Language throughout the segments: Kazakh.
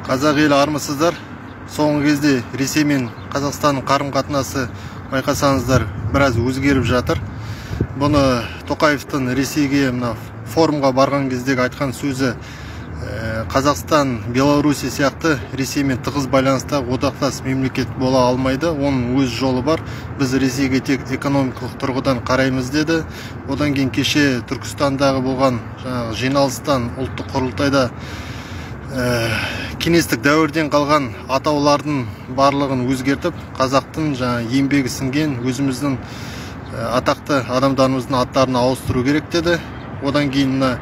Қазақ елі армысыздар. Соңғы кезде Ресей мен Қазақстанның қарым-қатынасы байқасаңыздар біраз өзгеріп жатыр. Бұны Тоқаевтың Ресейге форумға барған кездегі айтқан сөзі Қазақстан, Беларуси сияқты Ресеймен тығыз байланыста одақтас мемлекет бола алмайды. Оның өз жолы бар. Біз Ресейге тек экономикалық тұрғыдан қараймыз деді. Одан кейін кеше Түркістандағы болған жиналыстан ұлттық құрылтайда кеңестік дәуірден қалған атаулардың барлығын өзгертіп, қазақтың еңбегі сіңген өзіміздің атақты адамдарымыздың аттарын ауыстыру керек деді. Одан кейін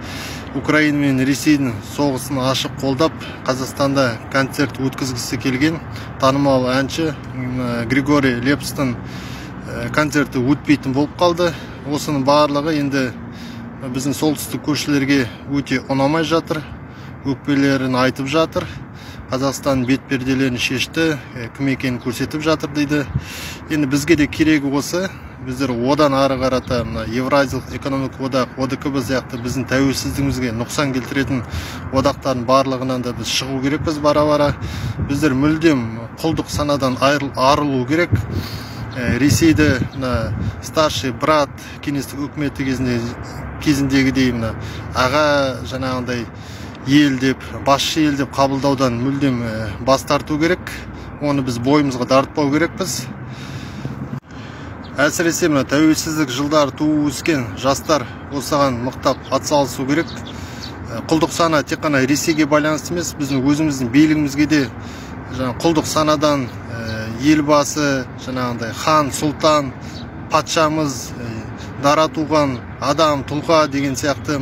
Украина мен Ресейдің соғысын ашық қолдап, Қазақстанда концерт өткізгісі келген танымал әнші Григорий Лепстің концерті өтпейтін болып қалды. Осының барлығы енді біздің солтүстік көршілерге өте ұнамай жатыр. Өкпелерін айтып жатыр. Қазақстан бетперделерін шешті, кім екенін көрсетіп жатыр дейді. Енді бізге де керегі осы. Біздер одан ары қарата Евразиялық экономикалық одақ, ОДКБ сияқты біздің тәуелсіздігімізге нұқсан келтіретін одақтардың барлығынан да біз шығу керекпіз бара-бара. Біздер мүлдем құлдық санадан арылу керек. Ресейді старший брат кеңестік үкіметі кезіндегідей аға жаңағындай ел деп, басшы ел деп қабылдаудан мүлдем бас тарту керек. Оны біз бойымызға дарытпау керекпіз. Әсіресе тәуелсіздік жылдары туып өскен жастар осыған мықтап атсалысу керек. Құлдық сана тек қана Ресейге байланысты емес, біздің өзіміздің билігімізге де құлдық санадан елбасы, хан, сұлтан, патшамыз, дара туған адам, тұлға деген сияқты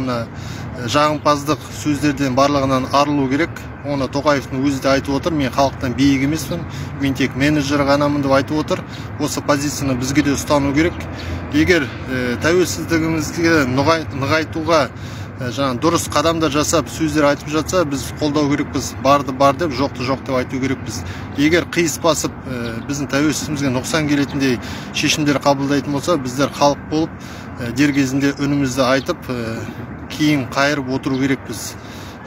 жағымпаздық сөздерден барлығынан арылу керек. Оны Тоқаевтың өзі де айтып отыр. Мен халықтан биік емеспін, мен тек менеджер ғанамын деп айтып отыр. Осы позицияны бізге де ұстану керек. Егер тәуелсіздігімізге нығайтуға дұрыс қадамдар жасап, сөздер айтып жатса, біз қолдау керекпіз. Барды бар деп, жоқты жоқ деп айту керекпіз. Егер қиыс басып, біздің тәуелсіздігімізге нұқсан келетіндей шешімдер қабылдайтын болса, біздер халық болып, дер кезінде үнімізді айтып, кейін қайырып отыру керекпіз.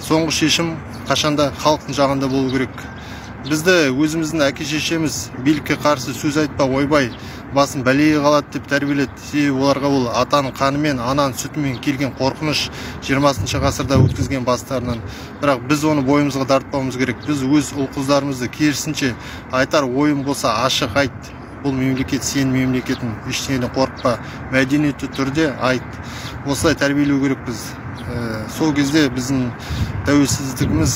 Соңғы шешім қашанда халықтың жағында болу керек. Бізді өзіміздің әке-шешеміз билікке қарсы сөз айтпа, ойбай, басын бәлеге қалады деп тәрбиеледі. Себебі оларға ол атаның қанымен, ананың сүтімен келген қорқыныш 20 ғасырда өткізген бастарынан. Бірақ біз оны бойымызға тартпауымыз керек. Біз өз ұл-қыздарымызды керісінше айтар ойым болса ашық айт. Бұл мемлекет сенің мемлекетің, ештеңеден қорықпа, мәдениетті түрде айт. Осылай тәрбиелеу керекпіз. Сол кезде біздің тәуелсіздігіміз